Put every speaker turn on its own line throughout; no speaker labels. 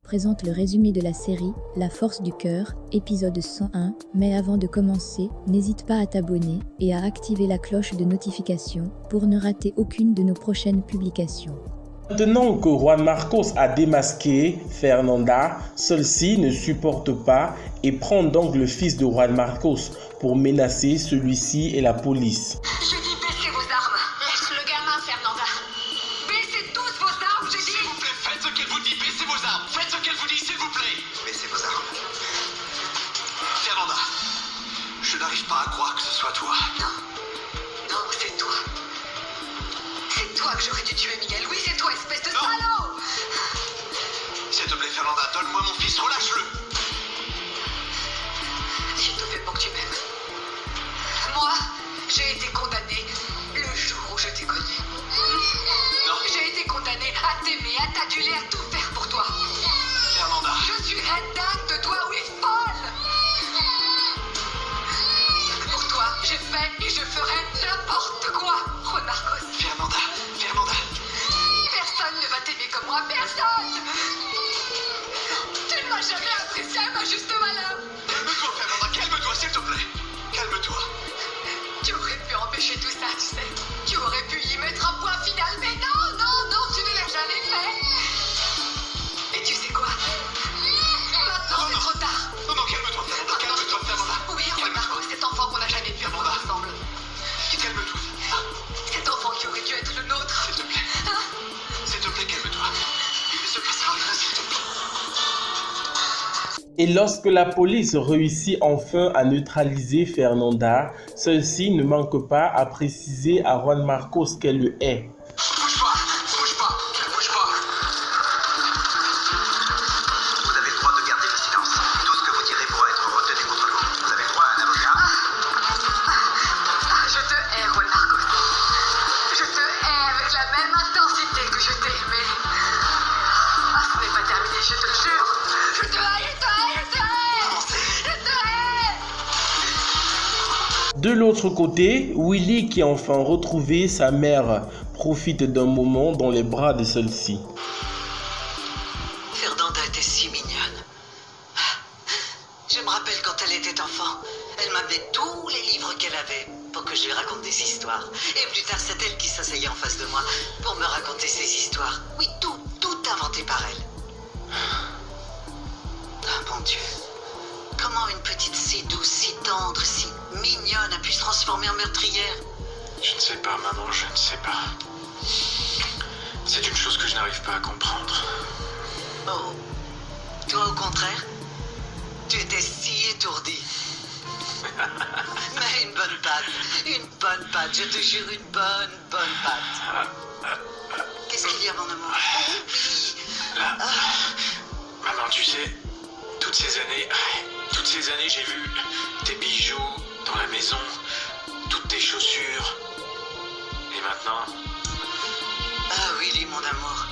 présente le résumé de la série La force du cœur, épisode 101. Mais avant de commencer, n'hésite pas à t'abonner et à activer la cloche de notification pour ne rater aucune de nos prochaines publications.
Maintenant que Juan Marcos a démasqué Fernanda, celle-ci ne supporte pas et prend donc le fils de Juan Marcos pour menacer celui-ci et la police.
Je dis baissez vos armes. Laisse le gamin, Fernanda. Baissez tous vos armes, je dis.
S'il vous plaît, faites ce qu'elle vous dit. Baissez vos armes. Faites ce qu'elle vous dit, s'il vous plaît. Baissez vos armes. Fernanda, je n'arrive pas à croire que ce soit toi.
Non. Non, c'est toi. C'est toi que j'aurais dû tuer, Miguel. Oui, c'est toi, espèce de salaud.
S'il te plaît, Fernanda, donne-moi mon fils. Relâche-le.
J'ai tout fait pour que tu m'aimes. Moi, j'ai été condamnée le jour où je t'ai connue.
Non.
J'ai été condamnée à t'aimer, à t'aduler, à tout faire pour toi.
Fernanda.
Je suis reine dingue de toi, oui, folle. Pour toi, j'ai fait et je ferai n'importe quoi. Juan Marcos.
Fernanda. Fernanda.
Personne ne va t'aimer comme moi, personne. Tu ne m'as jamais apprécié à ma juste valeur.
Calme-toi, Fernanda. Calme-toi, s'il te plaît. Calme-toi.
Tu aurais pu empêcher tout ça, tu sais. Tu aurais pu y mettre un point final, mais non, non, non, tu ne l'as jamais fait. Et tu sais quoi? Maintenant, c'est trop tard.
Non, non, calme-toi, Fernanda. Calme-toi, Fernanda.
Oui, Juan Marcos, cet enfant qu'on n'a jamais pu avoir ensemble.
Calme-toi.
Cet enfant qui aurait dû être le nôtre.
S'il te plaît.
Hein?
S'il te plaît, calme-toi. Il ne se passera rien, s'il te plaît.
Et lorsque la police réussit enfin à neutraliser Fernanda, celle-ci ne manque pas à préciser à Juan Marcos qu'elle le hait.
Bouge pas, bouge pas, bouge pas. Vous avez le droit de garder le silence. Tout ce que vous direz pourra être retenu contre vous. Vous avez le droit à un avocat.
Je te hais, Juan Marcos. Je te hais avec la même intensité que je t'ai aimé. Ah, ce n'est pas terminé, je te le jure. Je te hais, je te hais, je te hais. Je te hais.
De l'autre côté, Willy, qui a enfin retrouvé sa mère, profite d'un moment dans les bras de celle-ci.
Fernanda était si mignonne. Je me rappelle quand elle était enfant, elle m'amenait tous les livres qu'elle avait pour que je lui raconte des histoires. Et plus tard, c'est elle qui s'asseyait en face de moi pour me raconter ses histoires. Oui, tout inventé par elle. Ah, mon Dieu. Comment une petite si douce, si tendre, si mignonne a pu se transformer en meurtrière?
Je ne sais pas, maman, je ne sais pas. C'est une chose que je n'arrive pas à comprendre.
Oh. Toi, au contraire, tu étais si étourdi. Mais une bonne patte, je te jure, une bonne patte. Qu'est-ce qu'il y a, mon amour? Oh, oui.
Maman, tu sais, toutes ces années, j'ai vu tes bijoux dans la maison, toutes tes chaussures. Et maintenant?
Ah, Willy, mon amour,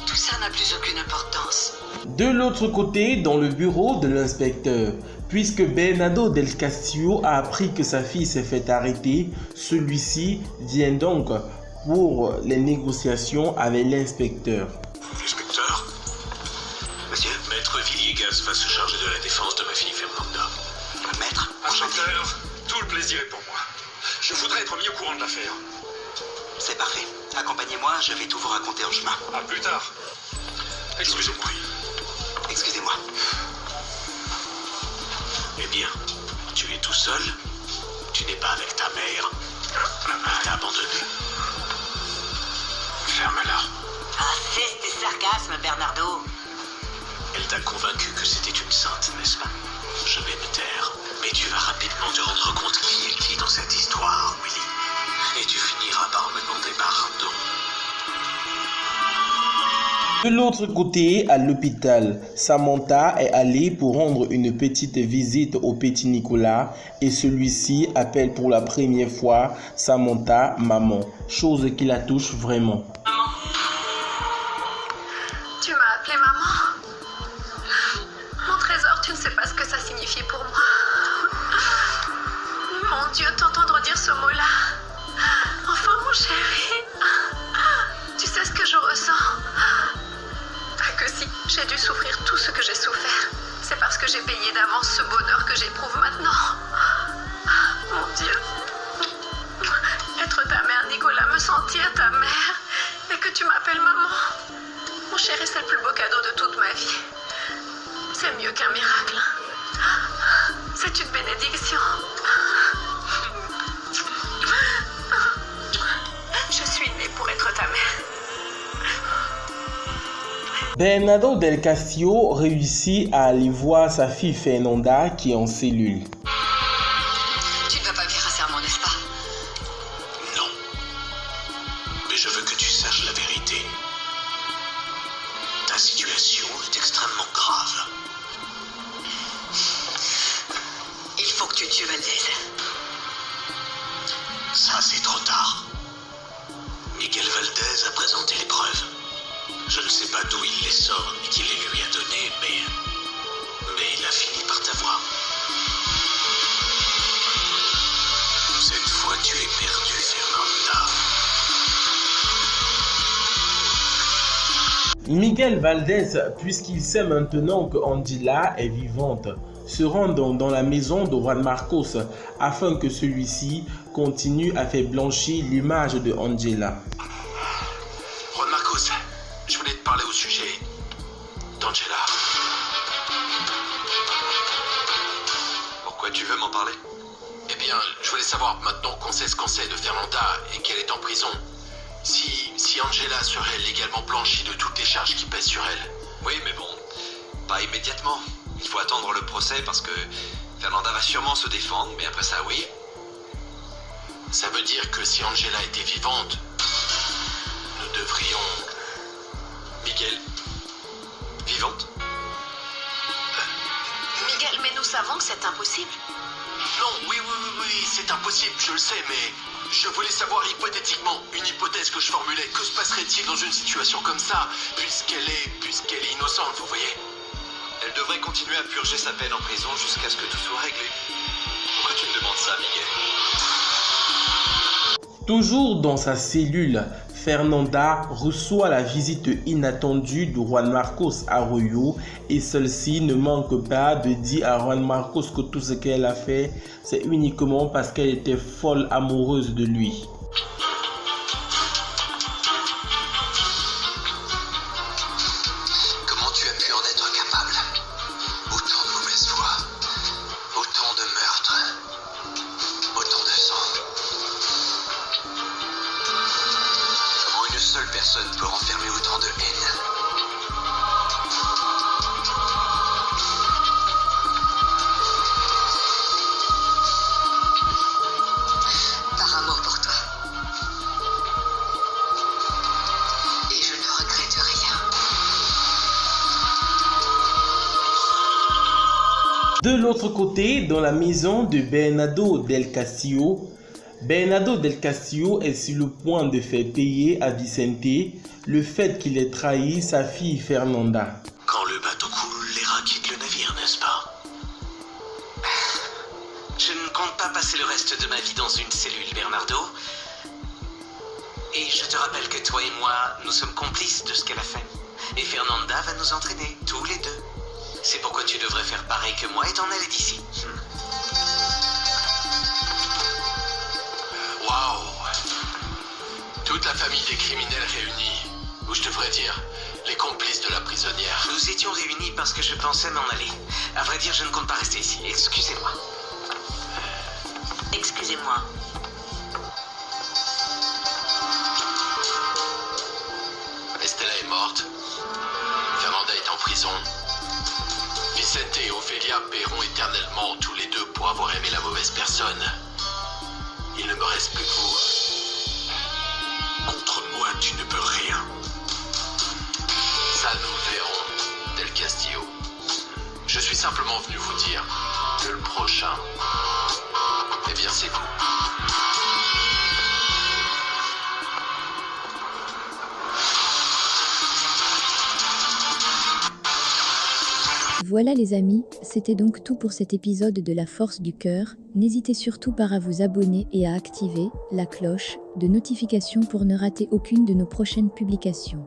tout ça n'a plus aucune importance.
De l'autre côté, dans le bureau de l'inspecteur, puisque Bernardo del Castillo a appris que sa fille s'est fait arrêter, celui-ci vient donc pour les négociations avec l'inspecteur.
Inspecteur?
Monsieur,
Maître Villegas va se charger de la défense de ma fille Fernanda.
maître,
Inspecteur, tout le plaisir est pour moi. Je voudrais être mis au courant de l'affaire.
c'est parfait. Accompagnez-moi, je vais tout vous raconter en chemin.
À plus tard. Excusez-moi.
Excusez-moi.
Eh bien, tu es tout seul. Tu n'es pas avec ta mère. Elle t'a abandonné. Ferme-la.
Ah, c'est des sarcasmes, Bernardo.
Elle t'a convaincu que c'était une sainte, n'est-ce pas? Je vais me taire. Mais tu vas rapidement te rendre compte qui est qui dans cette histoire, Willy. Et tu finiras par me demander pardon.
De l'autre côté, à l'hôpital, Samantha est allée pour rendre une petite visite au petit Nicolas et celui-ci appelle pour la première fois Samantha maman, chose qui la touche vraiment.
Tu m'as appelée maman. Mon trésor, tu ne sais pas ce que ça signifie pour moi. Mon Dieu, t'entendre dire ce mot-là. Enfin, mon chéri. Tu sais ce que je ressens? Que si j'ai dû souffrir tout Tout ce que j'ai souffert, c'est parce que j'ai payé d'avance ce bonheur que j'éprouve maintenant. Mon Dieu. Être ta mère, Nicolas, me sentir ta mère, et que tu m'appelles maman. Mon chéri, c'est le plus beau cadeau de toute ma vie. C'est mieux qu'un miracle. C'est une bénédiction. Je suis née pour être ta mère.
Bernardo Del Castillo réussit à aller voir sa fille Fernanda qui est en cellule.
Tu ne vas pas me faire un serment, n'est-ce pas?
Non. Mais je veux que tu saches la vérité. Ta situation est extrêmement grave.
Il faut que tu tues Valdez.
Ça, c'est trop tard. Miguel Valdez a présenté les preuves. Je ne sais pas d'où il les sort ni qui les lui a données, mais il a fini par t'avoir. Cette fois, tu es perdu, Fernanda.
Miguel Valdez, puisqu'il sait maintenant que Angela est vivante, se rend dans la maison de Juan Marcos afin que celui-ci continue à faire blanchir l'image de Angela.
Juan Marcos, je voulais te parler au sujet d'Angela.
Pourquoi tu veux m'en parler?
Eh bien, je voulais savoir maintenant qu'on sait ce qu'on sait de Fernanda et qu'elle est en prison. Si Angela serait légalement blanchie de toutes les charges qui pèsent sur elle.
Oui, mais bon, pas immédiatement. Il faut attendre le procès parce que Fernanda va sûrement se défendre, mais après ça, oui.
Ça veut dire que si Angela était vivante, nous devrions...
Miguel, vivante?
Miguel, mais nous savons que c'est impossible.
Non, oui, c'est impossible, je le sais, mais je voulais savoir hypothétiquement, une hypothèse que je formulais, que se passerait-il dans une situation comme ça, puisqu'elle est innocente, vous voyez?
Elle devrait continuer à purger sa peine en prison jusqu'à ce que tout soit réglé. Pourquoi tu me demandes ça, Miguel?
Toujours dans sa cellule, Fernanda reçoit la visite inattendue de Juan Marcos Arroyo et celle-ci ne manque pas de dire à Juan Marcos que tout ce qu'elle a fait, c'est uniquement parce qu'elle était folle amoureuse de lui.
Comment tu as pu en être capable? Autant de mauvaise foi, autant de meurtres, autant de sang. Comment une seule personne peut renfermer autant de haine?
Par amour pour toi. Et je ne regrette rien.
De l'autre côté, dans la maison de Bernardo Del Castillo est sur le point de faire payer à Vicente le fait qu'il ait trahi sa fille Fernanda.
Quand le bateau coule, les rats quittent le navire, n'est-ce pas?
Je ne compte pas passer le reste de ma vie dans une cellule, Bernardo. Et je te rappelle que toi et moi, nous sommes complices de ce qu'elle a fait. Et Fernanda va nous entraîner, tous les deux. C'est pourquoi tu devrais faire pareil que moi et t'en aller d'ici.
Waouh! Toute la famille des criminels réunis. Ou je devrais dire, les complices de la prisonnière.
Nous étions réunis parce que je pensais m'en aller. À vrai dire, je ne compte pas rester ici. Excusez-moi. Excusez-moi.
Estella est morte. Fernanda est en prison. Vicente et Ophélia paieront éternellement tous les deux pour avoir aimé la mauvaise personne. Il ne me reste plus que vous. Contre moi, tu ne peux rien. Ça, nous le verrons, Del Castillo. Je suis simplement venu vous dire que le prochain, eh bien, c'est vous.
Voilà les amis, c'était donc tout pour cet épisode de La Force du Cœur. N'hésitez surtout pas à vous abonner et à activer la cloche de notification pour ne rater aucune de nos prochaines publications.